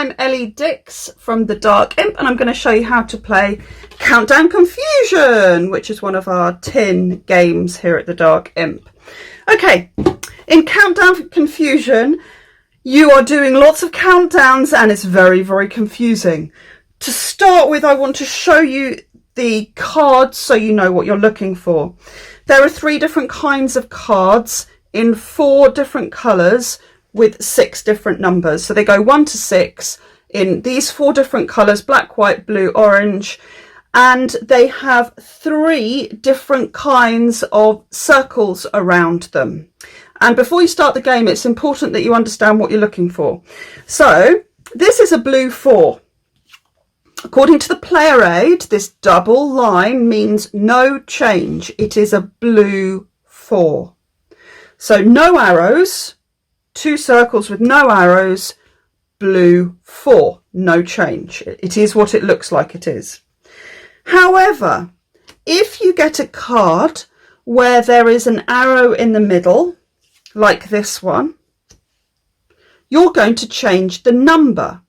I'm Ellie Dix from the Dark Imp, and I'm going to show you how to play Countdown Confusion, which is one of our tin games here at the Dark Imp. Okay, in Countdown Confusion, you are doing lots of countdowns and it's very, very confusing. To start with, I want to show you the cards so you know what you're looking for. There are 3 different kinds of cards in 4 different colours with 6 different numbers. So they go 1 to 6 in these 4 different colours: black, white, blue, orange. And they have 3 different kinds of circles around them. And before you start the game, it's important that you understand what you're looking for. So this is a blue 4. According to the player aid, this double line means no change. It is a blue 4. So no arrows, 2 circles with no arrows, blue 4, no change. It is what it looks like it is. However, if you get a card where there is an arrow in the middle, like this one, you're going to change the number.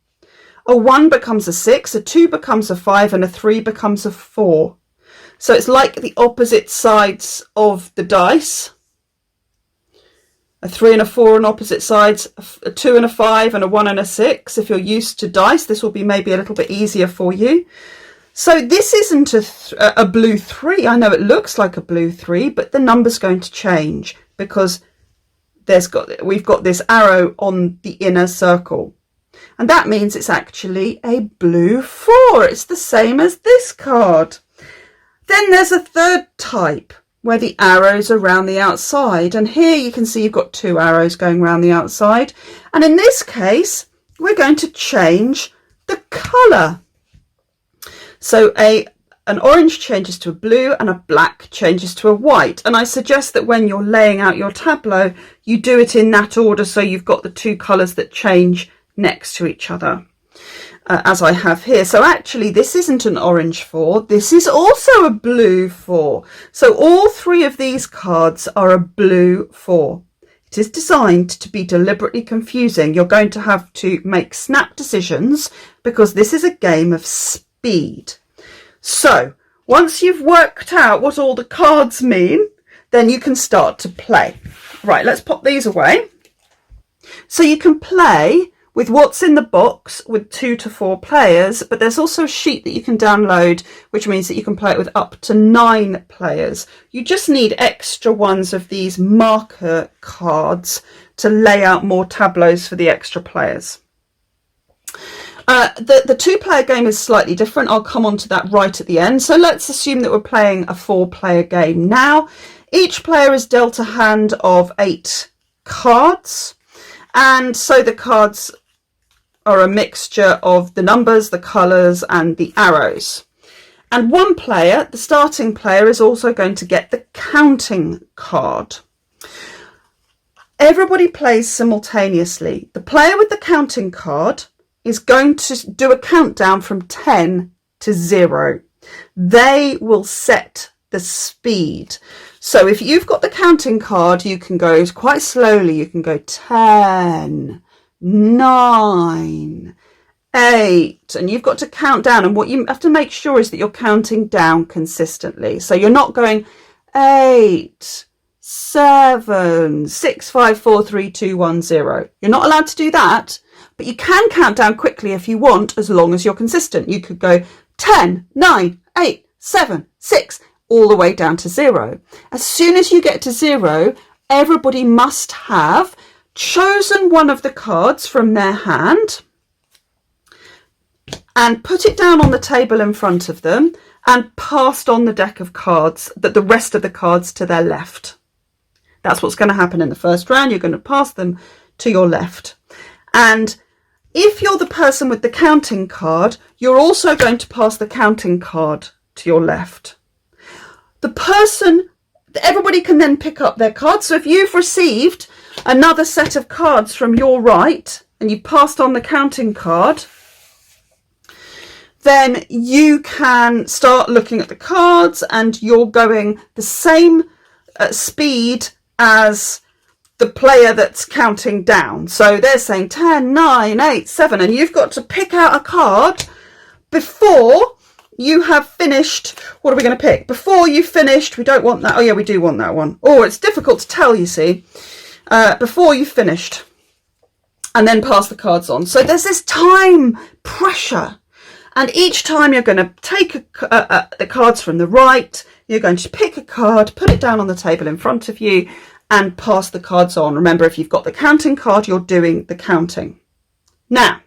A 1 becomes a 6, a 2 becomes a 5, and a 3 becomes a 4. So it's like the opposite sides of the dice. A 3 and a 4 on opposite sides, a 2 and a 5, and a 1 and a 6. If you're used to dice, this will be maybe a little bit easier for you. So this isn't a blue 3. I know it looks like a blue 3, but the number's going to change because we've got this arrow on the inner circle. And that means it's actually a blue 4. It's the same as this card. Then there's a third type where the arrows are around the outside. And here you can see you've got 2 arrows going around the outside. And in this case, we're going to change the colour. So an orange changes to a blue and a black changes to a white. And I suggest that when you're laying out your tableau, you do it in that order so you've got the 2 colours that change next to each other, as I have here. So actually this isn't an orange 4, this is also a blue 4. So all 3 of these cards are a blue 4. It is designed to be deliberately confusing. You're going to have to make snap decisions because this is a game of speed. So once you've worked out what all the cards mean, then you can start to play. Right, let's pop these away. So you can play with what's in the box with 2 to 4 players, but there's also a sheet that you can download, which means that you can play it with up to 9 players. You just need extra ones of these marker cards to lay out more tableaus for the extra players. The 2-player game is slightly different. I'll come on to that right at the end. So let's assume that we're playing a 4-player game now. Each player is dealt a hand of 8 cards. And so the cards are a mixture of the numbers, the colours and the arrows. And one player, the starting player, is also going to get the counting card. Everybody plays simultaneously. The player with the counting card is going to do a countdown from 10 to 0. They will set the speed. So if you've got the counting card, you can go quite slowly. You can go 10, 9, 8, and you've got to count down. And what you have to make sure is that you're counting down consistently. So you're not going 8, 7, 6, 5, 4, 3, 2, 1, 0. You're not allowed to do that, but you can count down quickly if you want, as long as you're consistent. You could go 10, 9, 8, 7, 6, all the way down to 0. As soon as you get to 0, everybody must have chosen one of the cards from their hand and put it down on the table in front of them and passed on the deck of cards, the rest of the cards to their left. That's what's going to happen in the first round. You're going to pass them to your left. And if you're the person with the counting card, you're also going to pass the counting card to your left. Everybody can then pick up their cards. So if you've received another set of cards from your right and you passed on the counting card, then you can start looking at the cards and you're going the same speed as the player that's counting down. So they're saying 10, 9, 8, 7, and you've got to pick out a card before you have finished. What are we going to pick? Before you finished, we don't want that. Oh yeah, we do want that one. Oh, it's difficult to tell, you see. Before you finished, and then pass the cards on. So there's this time pressure. And each time you're going to take the cards from the right, you're going to pick a card, put it down on the table in front of you, and pass the cards on. Remember, if you've got the counting card, you're doing the counting. Now,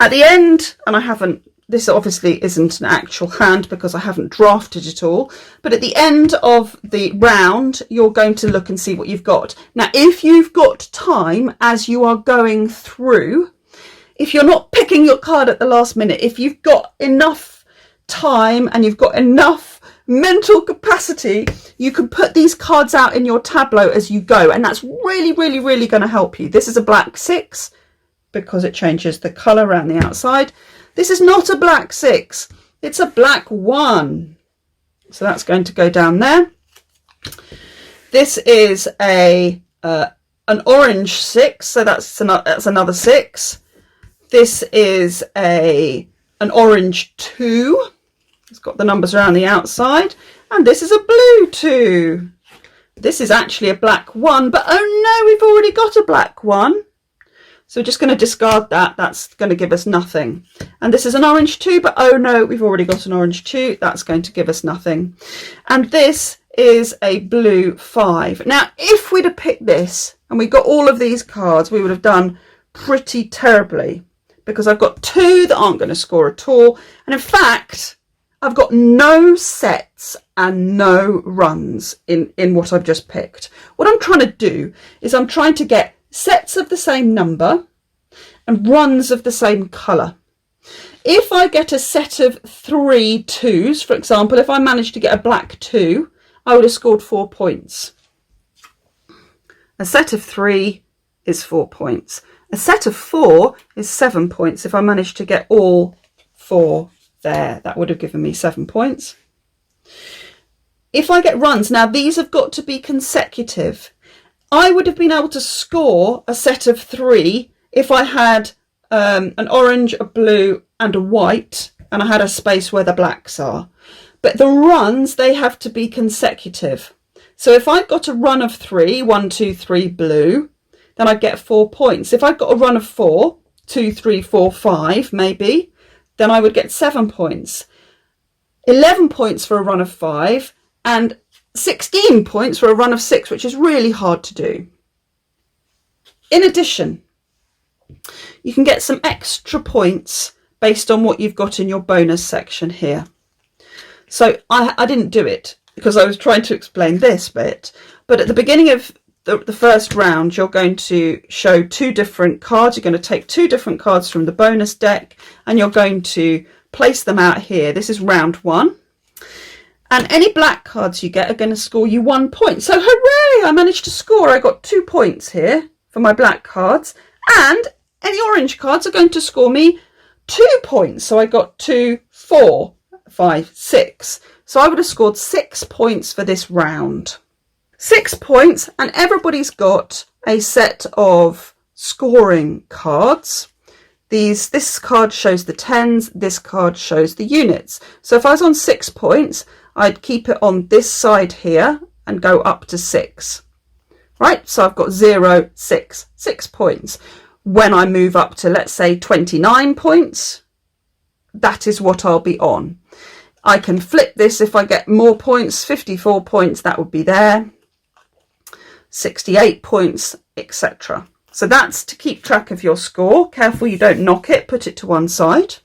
at the end, and I haven't, this obviously isn't an actual hand because I haven't drafted it all, but at the end of the round, you're going to look and see what you've got. Now, if you've got time as you are going through, if you're not picking your card at the last minute, if you've got enough time and you've got enough mental capacity, you can put these cards out in your tableau as you go, and that's really, really, really going to help you. This is a black 6 because it changes the colour around the outside. This is not a black 6, it's a black 1. So that's going to go down there. This is an orange 6, so that's another 6. This is an orange 2. It's got the numbers around the outside. And this is a blue 2. This is actually a black 1, but oh no, we've already got a black 1. So we're just going to discard that. That's going to give us nothing. And this is an orange 2, but oh no, we've already got an orange 2. That's going to give us nothing. And this is a blue 5. Now, if we'd have picked this and we got all of these cards, we would have done pretty terribly, because I've got 2 that aren't going to score at all. And in fact, I've got no sets and no runs in what I've just picked. What I'm trying to do is I'm trying to get sets of the same number and runs of the same colour. If I get a set of 3 2s, for example, if I managed to get a black 2, I would have scored 4 points. A set of 3 is 4 points. A set of 4 is 7 points. If I managed to get all 4 there, that would have given me 7 points. If I get runs, now these have got to be consecutive. I would have been able to score a set of 3 if I had an orange, a blue and a white, and I had a space where the blacks are. But the runs, they have to be consecutive. So if I've got a run of 3, 1, 2, 3 blue, then I'd get 4 points. If I've got a run of 4, 2, 3, 4, 5 maybe, then I would get 7 points. 11 points for a run of 5 and 16 points for a run of 6, which is really hard to do. In addition, you can get some extra points based on what you've got in your bonus section here. So I didn't do it because I was trying to explain this bit, but at the beginning of the first round, you're going to show 2 different cards. You're going to take 2 different cards from the bonus deck and you're going to place them out here. This is round 1. And any black cards you get are going to score you 1 point. So hooray, I managed to score. I got 2 points here for my black cards. And any orange cards are going to score me 2 points. So I got 2, 4, 5, 6. So I would have scored 6 points for this round. 6 points, and everybody's got a set of scoring cards. This card shows the tens, this card shows the units. So if I was on 6 points, I'd keep it on this side here and go up to 6. Right, so I've got 0, 6, 6 points. When I move up to, let's say, 29 points, that is what I'll be on. I can flip this if I get more points. 54 points, that would be there. 68 points, etc. So that's to keep track of your score. Careful you don't knock it, put it to one side.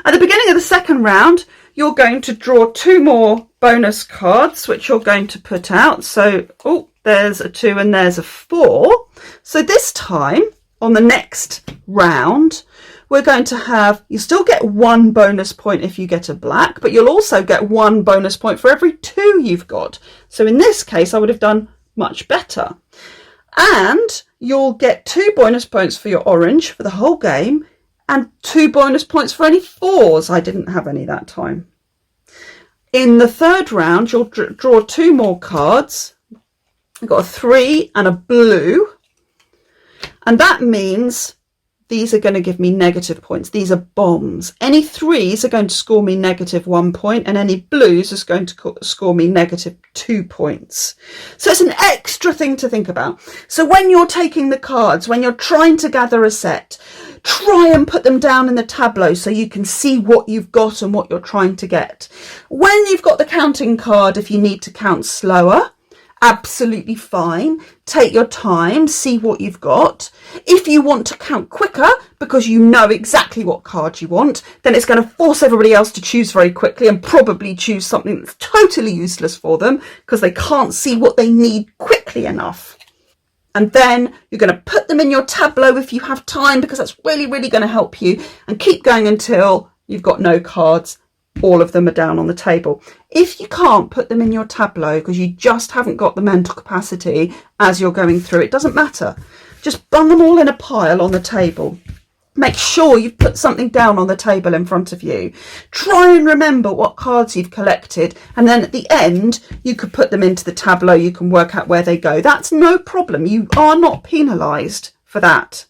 At the beginning of the second round, you're going to draw 2 more bonus cards, which you're going to put out. So, oh, there's a 2 and there's a 4. So this time, on the next round, we're going to have, you still get 1 bonus point if you get a black, but you'll also get 1 bonus point for every 2 you've got. So in this case, I would have done much better. And you'll get 2 bonus points for your orange for the whole game and 2 bonus points for any 4s. I didn't have any that time. In the third round, you'll draw 2 more cards. I've got a 3 and a blue. And that means these are going to give me negative points. These are bombs. Any 3s are going to score me -1 point, and any blues is going to score me -2 points. So it's an extra thing to think about. So when you're taking the cards, when you're trying to gather a set, try and put them down in the tableau so you can see what you've got and what you're trying to get. When you've got the counting card, if you need to count slower, absolutely fine. Take your time, see what you've got. If you want to count quicker because you know exactly what card you want, then it's going to force everybody else to choose very quickly and probably choose something that's totally useless for them because they can't see what they need quickly enough. And then you're going to put them in your tableau if you have time, because that's really, really going to help you, and keep going until you've got no cards. All of them are down on the table. If you can't put them in your tableau because you just haven't got the mental capacity as you're going through, it doesn't matter. Just bung them all in a pile on the table. Make sure you've put something down on the table in front of you. Try and remember what cards you've collected, and then at the end you could put them into the tableau. You can work out where they go. That's no problem. You are not penalised for that.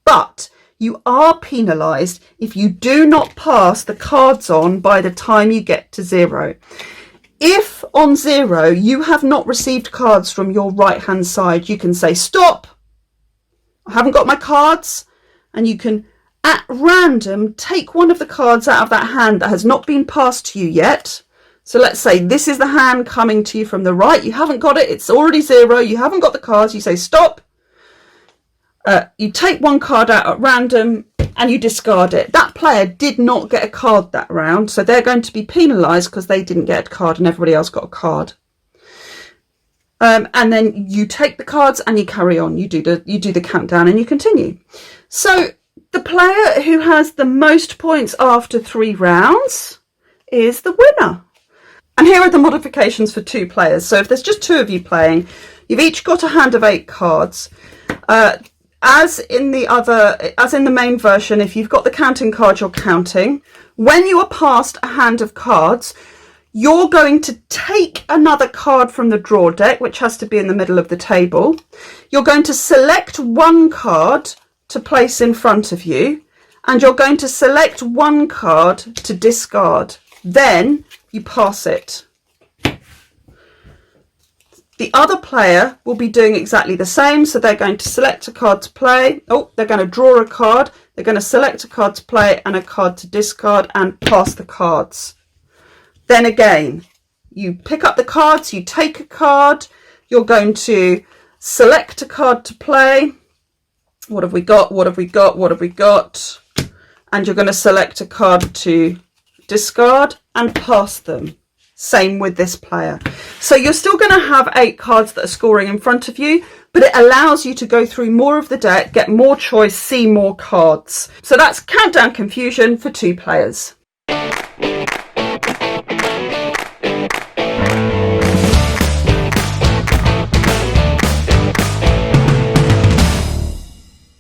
But you are penalised if you do not pass the cards on by the time you get to 0. If on 0 you have not received cards from your right hand side, you can say, stop, I haven't got my cards, and you can at random take one of the cards out of that hand that has not been passed to you yet. So let's say this is the hand coming to you from the right, you haven't got it, it's already 0, you haven't got the cards, you say stop. You take one card out at random and you discard it. That player did not get a card that round, so they're going to be penalised because they didn't get a card and everybody else got a card. And then you take the cards and you carry on. You do the countdown and you continue. So the player who has the most points after 3 rounds is the winner. And here are the modifications for 2 players. So if there's just 2 of you playing, you've each got a hand of 8 cards. As in the main version, if you've got the counting card, you're counting. When you are passed a hand of cards, you're going to take another card from the draw deck, which has to be in the middle of the table. You're going to select one card to place in front of you, and you're going to select one card to discard. Then you pass it. The other player will be doing exactly the same. So they're going to select a card to play. Oh, they're going to draw a card. They're going to select a card to play and a card to discard and pass the cards. Then again, you pick up the cards, you take a card. You're going to select a card to play. What have we got? What have we got? What have we got? And you're going to select a card to discard and pass them. Same with this player. So you're still going to have 8 cards that are scoring in front of you, but it allows you to go through more of the deck, get more choice, see more cards. So that's Countdown Confusion for 2 players.